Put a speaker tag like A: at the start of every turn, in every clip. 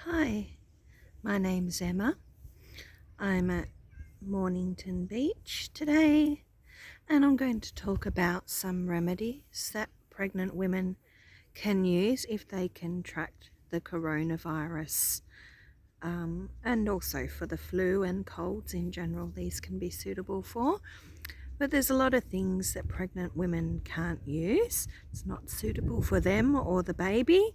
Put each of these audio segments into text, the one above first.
A: Hi, my name's Emma. I'm at Mornington Beach today, and I'm going to talk about some remedies that pregnant women can use if they contract the coronavirus, and also for the flu and colds in general. These can be suitable for, but there's a lot of things that pregnant women can't use. It's not suitable for them or the baby.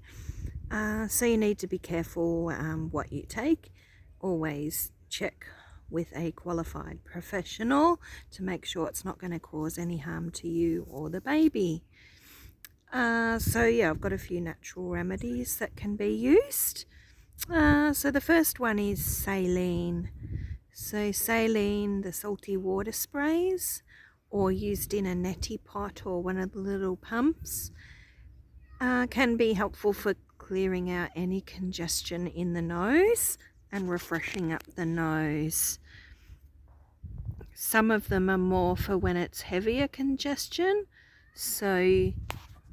A: So you need to be careful what you take. Always check with a qualified professional to make sure it's not going to cause any harm to you or the baby. I've got a few natural remedies that can be used. So the first one is saline. So saline, the salty water sprays, or used in a neti pot or one of the little pumps, can be helpful for clearing out any congestion in the nose and refreshing up the nose. Some of them are more for when it's heavier congestion, so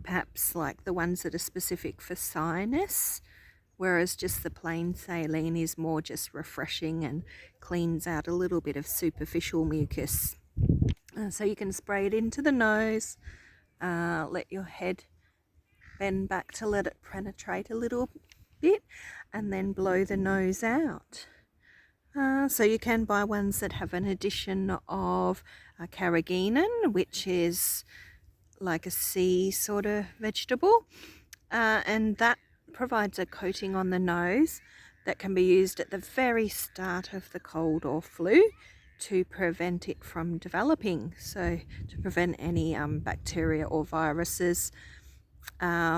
A: perhaps like the ones that are specific for sinus, whereas just the plain saline is more just refreshing and cleans out a little bit of superficial mucus. So you can spray it into the nose, let your head bend back to let it penetrate a little bit, and then blow the nose out. So you can buy ones that have an addition of carrageenan, which is like a sea sort of vegetable, and that provides a coating on the nose that can be used at the very start of the cold or flu to prevent it from developing, so to prevent any bacteria or viruses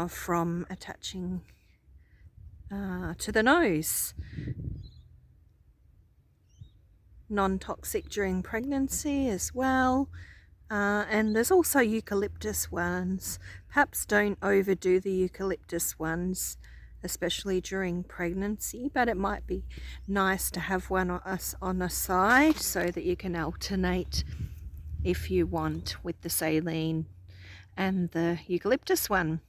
A: from attaching to the nose. Non-toxic during pregnancy as well. And there's also eucalyptus ones. Perhaps don't overdo the eucalyptus ones, especially during pregnancy, but it might be nice to have one on a side so that you can alternate if you want with the saline and the eucalyptus one.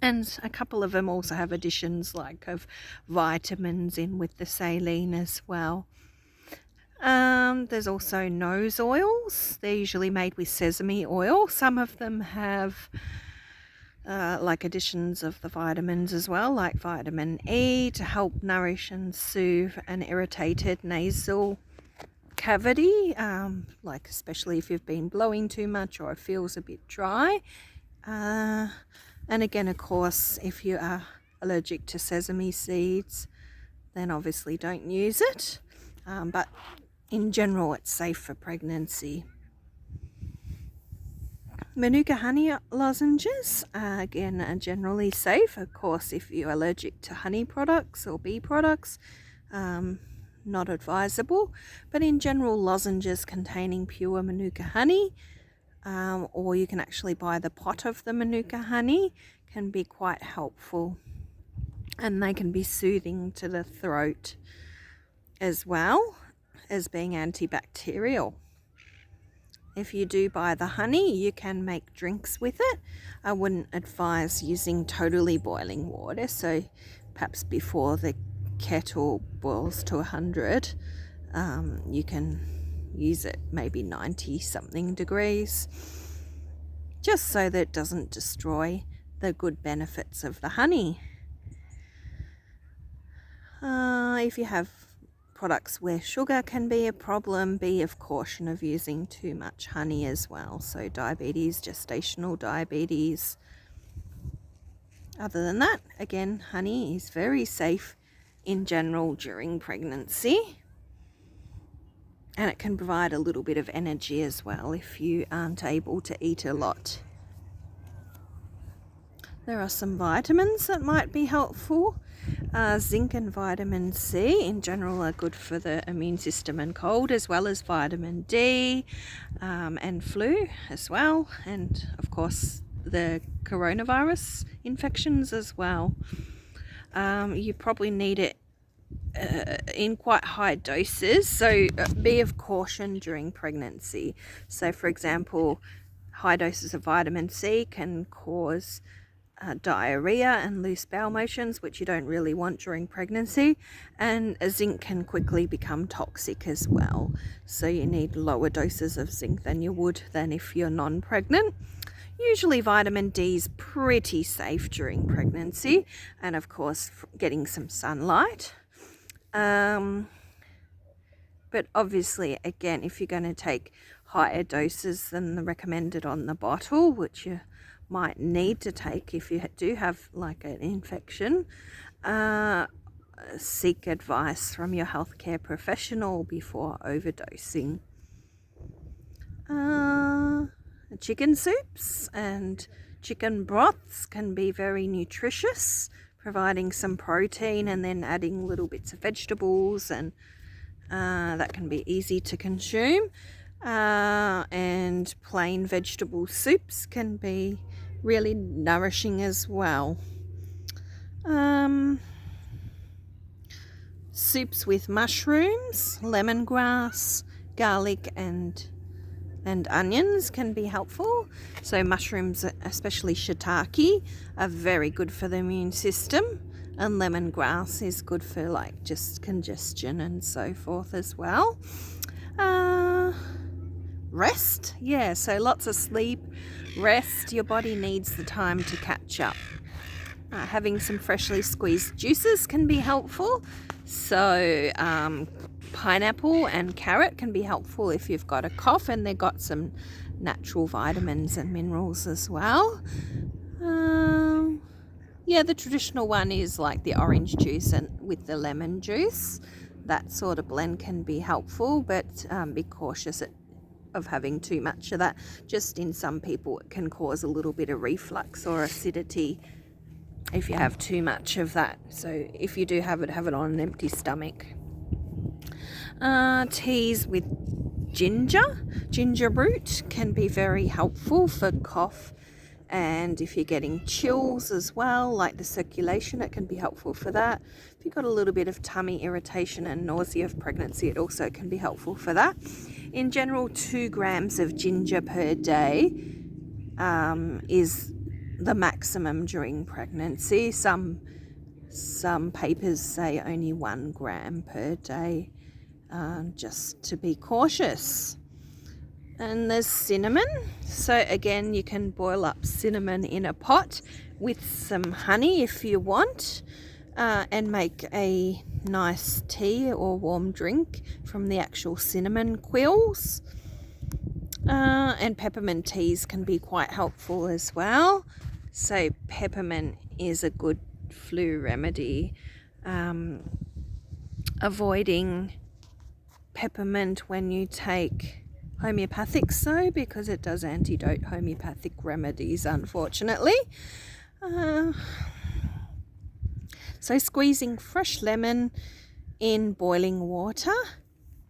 A: And a couple of them also have additions like of vitamins in with the saline as well. There's also nose oils. They're usually made with sesame oil. Some of them have like additions of the vitamins as well, like vitamin E to help nourish and soothe an irritated nasal cavity, like especially if you've been blowing too much or it feels a bit dry. And again, of course, if you are allergic to sesame seeds, then obviously don't use it. But in general, it's safe for pregnancy. Manuka honey lozenges, again, are generally safe. Of course, if you're allergic to honey products or bee products, not advisable. But in general, lozenges containing pure Manuka honey, or you can actually buy the pot of the Manuka honey, can be quite helpful, and they can be soothing to the throat as well as being antibacterial. If you do buy the honey, you can make drinks with it. I wouldn't advise using totally boiling water, so perhaps before the kettle boils to 100, you can use it maybe 90 something degrees, just so that it doesn't destroy the good benefits of the honey. If you have products where sugar can be a problem, be of caution of using too much honey as well. So diabetes, gestational diabetes. Other than that, again, honey is very safe in general during pregnancy. And it can provide a little bit of energy as well if you aren't able to eat a lot. There are some vitamins that might be helpful. Zinc and vitamin C in general are good for the immune system and cold, as well as vitamin D and flu as well. And of course, the coronavirus infections as well. You probably need it in quite high doses, so be of caution during pregnancy. So for example, high doses of vitamin C can cause diarrhea and loose bowel motions, which you don't really want during pregnancy, and zinc can quickly become toxic as well, so you need lower doses of zinc than you would if you're non-pregnant. Usually vitamin D is pretty safe during pregnancy, and of course getting some sunlight. But obviously, again, if you're going to take higher doses than the recommended on the bottle, which you might need to take if you do have like an infection, seek advice from your healthcare professional before overdosing. Chicken soups and chicken broths can be very nutritious, providing some protein and then adding little bits of vegetables, and that can be easy to consume. And plain vegetable soups can be really nourishing as well. Soups with mushrooms, lemongrass, garlic and onions can be helpful. So mushrooms, especially shiitake, are very good for the immune system, and lemongrass is good for like just congestion and so forth as well. Rest, so lots of sleep, rest. Your body needs the time to catch up. Having some freshly squeezed juices can be helpful. So pineapple and carrot can be helpful if you've got a cough, and they've got some natural vitamins and minerals as well. The traditional one is like the orange juice and with the lemon juice. That sort of blend can be helpful, but be cautious of having too much of that. Just in some people it can cause a little bit of reflux or acidity if you have too much of that. So if you do have it on an empty stomach. Teas with ginger root can be very helpful for cough, and if you're getting chills as well, like the circulation, it can be helpful for that. If you've got a little bit of tummy irritation and nausea of pregnancy, it also can be helpful for that. In general, 2 grams of ginger per day is the maximum during pregnancy. Some papers say only 1 gram per day, just to be cautious. And there's cinnamon. So again, you can boil up cinnamon in a pot with some honey if you want, and make a nice tea or warm drink from the actual cinnamon quills. And peppermint teas can be quite helpful as well. So peppermint is a good flu remedy. Avoiding peppermint when you take homeopathic, because it does antidote homeopathic remedies, unfortunately. So squeezing fresh lemon in boiling water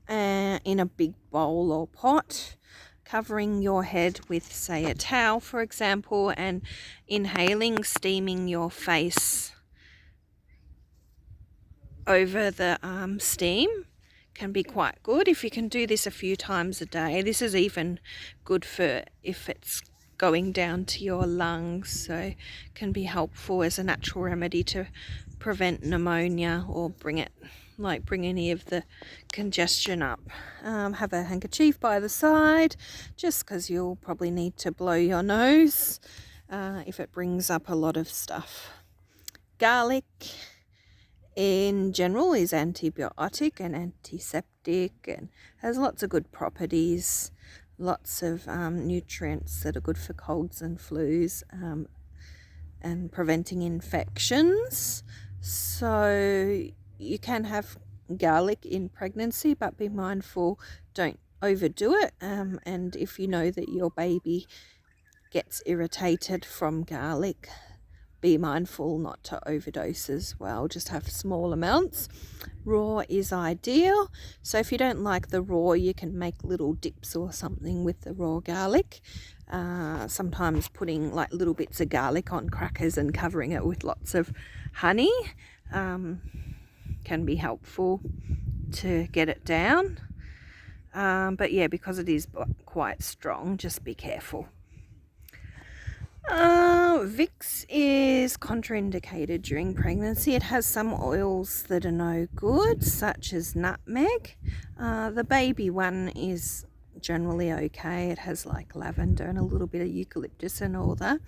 A: in a big bowl or pot, covering your head with, say, a towel, for example, and inhaling, steaming your face over the steam can be quite good. If you can do this a few times a day, this is even good for if it's going down to your lungs, so can be helpful as a natural remedy to prevent pneumonia or bring any of the congestion up. Have a handkerchief by the side, just because you'll probably need to blow your nose if it brings up a lot of stuff. Garlic in general is antibiotic and antiseptic and has lots of good properties, lots of nutrients that are good for colds and flus, and preventing infections. So you can have garlic in pregnancy, but be mindful, don't overdo it. And if you know that your baby gets irritated from garlic, be mindful not to overdose as well. Just have small amounts. Raw is ideal. So if you don't like the raw, you can make little dips or something with the raw garlic. Sometimes putting like little bits of garlic on crackers and covering it with lots of honey can be helpful to get it down. But yeah, because it is quite strong, just be careful. Vicks is contraindicated during pregnancy. It has some oils that are no good, such as nutmeg. The baby one is generally okay. It has like lavender and a little bit of eucalyptus and all that.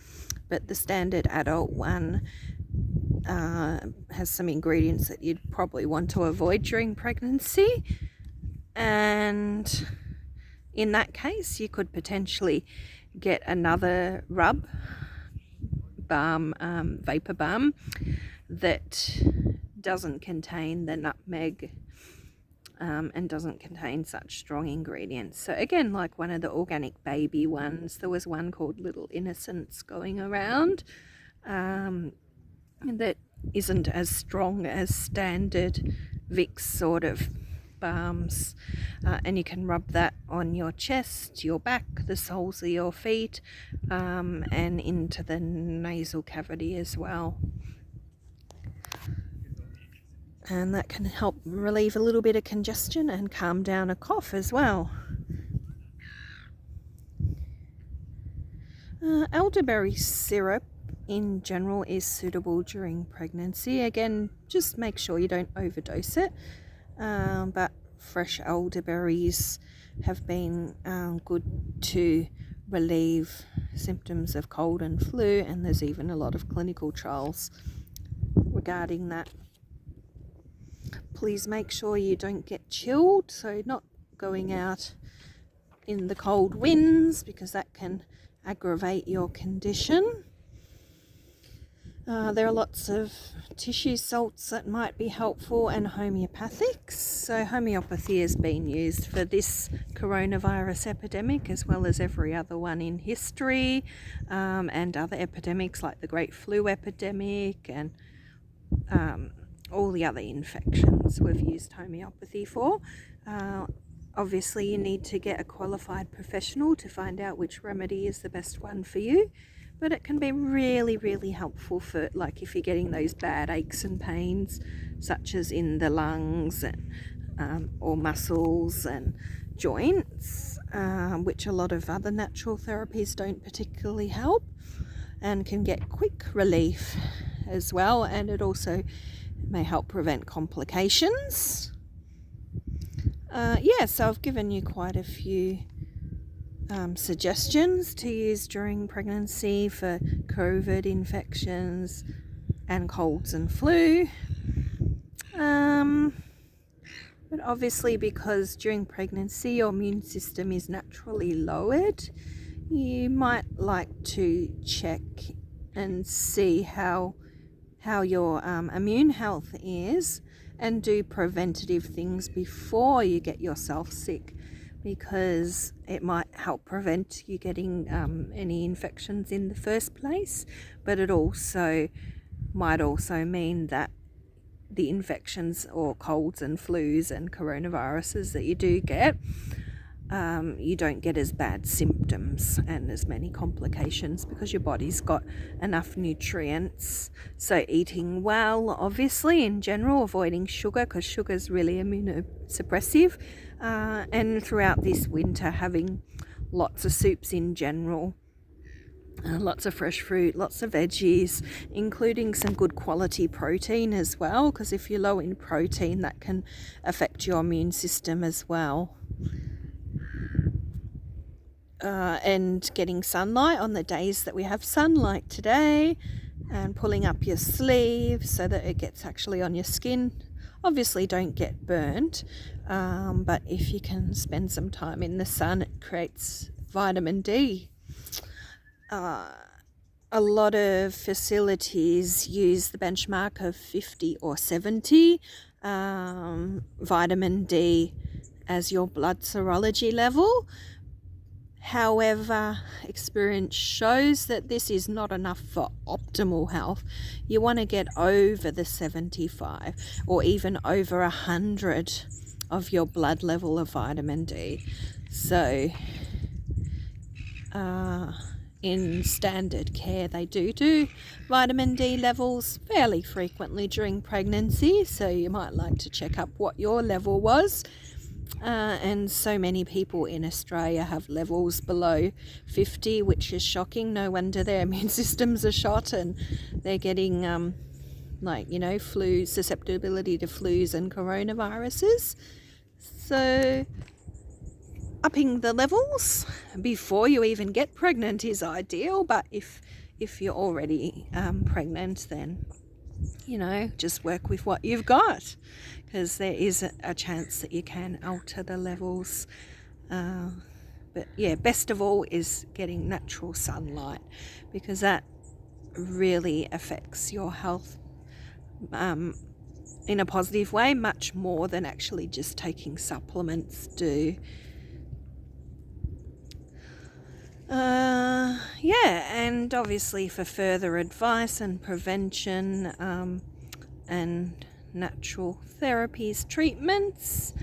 A: But the standard adult one has some ingredients that you'd probably want to avoid during pregnancy. And in that case, you could potentially get another rub balm, vapor balm, that doesn't contain the nutmeg and doesn't contain such strong ingredients. So again, like one of the organic baby ones, there was one called Little Innocents going around that isn't as strong as standard Vicks sort of balms, and you can rub that on your chest, your back, the soles of your feet, and into the nasal cavity as well. And that can help relieve a little bit of congestion and calm down a cough as well. Elderberry syrup in general is suitable during pregnancy. Again, just make sure you don't overdose it. But fresh elderberries have been good to relieve symptoms of cold and flu, and there's even a lot of clinical trials regarding that. Please make sure you don't get chilled, so not going out in the cold winds, because that can aggravate your condition. There are lots of tissue salts that might be helpful, and homeopathics. So homeopathy has been used for this coronavirus epidemic as well as every other one in history, and other epidemics like the Great Flu epidemic and all the other infections we've used homeopathy for. Obviously you need to get a qualified professional to find out which remedy is the best one for you. But it can be really, really helpful for, like, if you're getting those bad aches and pains, such as in the lungs and or muscles and joints, which a lot of other natural therapies don't particularly help, and can get quick relief as well. And it also may help prevent complications. So I've given you quite a few suggestions to use during pregnancy for COVID infections and colds and flu. But obviously, because during pregnancy your immune system is naturally lowered, you might like to check and see how your immune health is, and do preventative things before you get yourself sick, because it might help prevent you getting any infections in the first place. But it might also mean that the infections or colds and flus and coronaviruses that you do get, you don't get as bad symptoms and as many complications, because your body's got enough nutrients. So eating well, obviously, in general, avoiding sugar, because sugar is really immunosuppressive, and throughout this winter having lots of soups in general, lots of fresh fruit, lots of veggies, including some good quality protein as well, because if you're low in protein, that can affect your immune system as well. And getting sunlight on the days that we have sunlight today, and pulling up your sleeve so that it gets actually on your skin. Obviously don't get burnt, but if you can spend some time in the sun, it creates vitamin D. A lot of facilities use the benchmark of 50 or 70 vitamin D as your blood serology level. However, experience shows that this is not enough for optimal health. You want to get over the 75 or even over 100 of your blood level of vitamin D. So in standard care, they do vitamin D levels fairly frequently during pregnancy, so you might like to check up what your level was And so many people in Australia have levels below 50, which is shocking. No wonder their immune systems are shot and they're getting flu, susceptibility to flus and coronaviruses. So upping the levels before you even get pregnant is ideal, but if you're already pregnant, then just work with what you've got, because there is a chance that you can alter the levels. But yeah, best of all is getting natural sunlight, because that really affects your health in a positive way, much more than actually just taking supplements do. And obviously for further advice and prevention and natural therapies, treatments,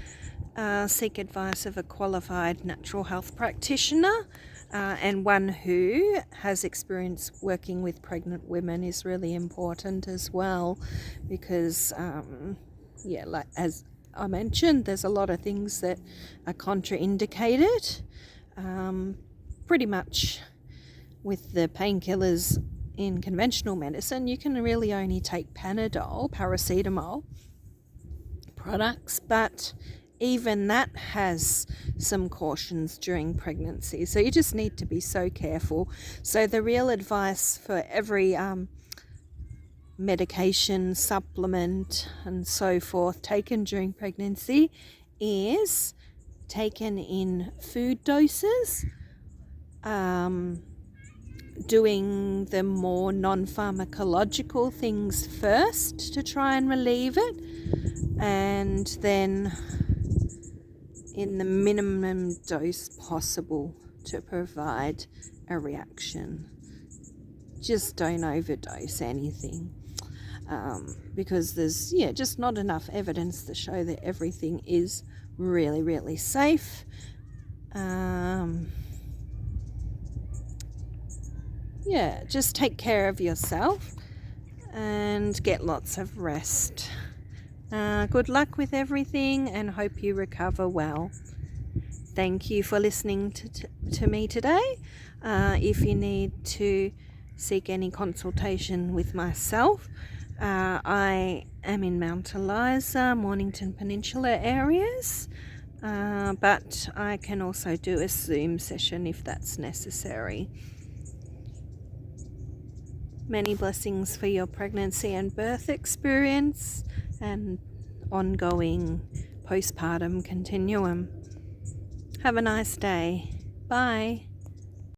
A: seek advice of a qualified natural health practitioner, and one who has experience working with pregnant women is really important as well, because like as I mentioned, there's a lot of things that are contraindicated. Pretty much with the painkillers in conventional medicine, you can really only take Panadol, paracetamol products, but even that has some cautions during pregnancy, so you just need to be so careful. So the real advice for every medication, supplement and so forth taken during pregnancy is taken in food doses, doing the more non-pharmacological things first to try and relieve it, and then in the minimum dose possible to provide a reaction. Just don't overdose anything, because there's just not enough evidence to show that everything is really, really safe. Just take care of yourself and get lots of rest. Good luck with everything, and hope you recover well. Thank you for listening to me today. If you need to seek any consultation with myself, I am in Mount Eliza, Mornington Peninsula areas, but I can also do a Zoom session if that's necessary. Many blessings for your pregnancy and birth experience and ongoing postpartum continuum. Have a nice day. Bye.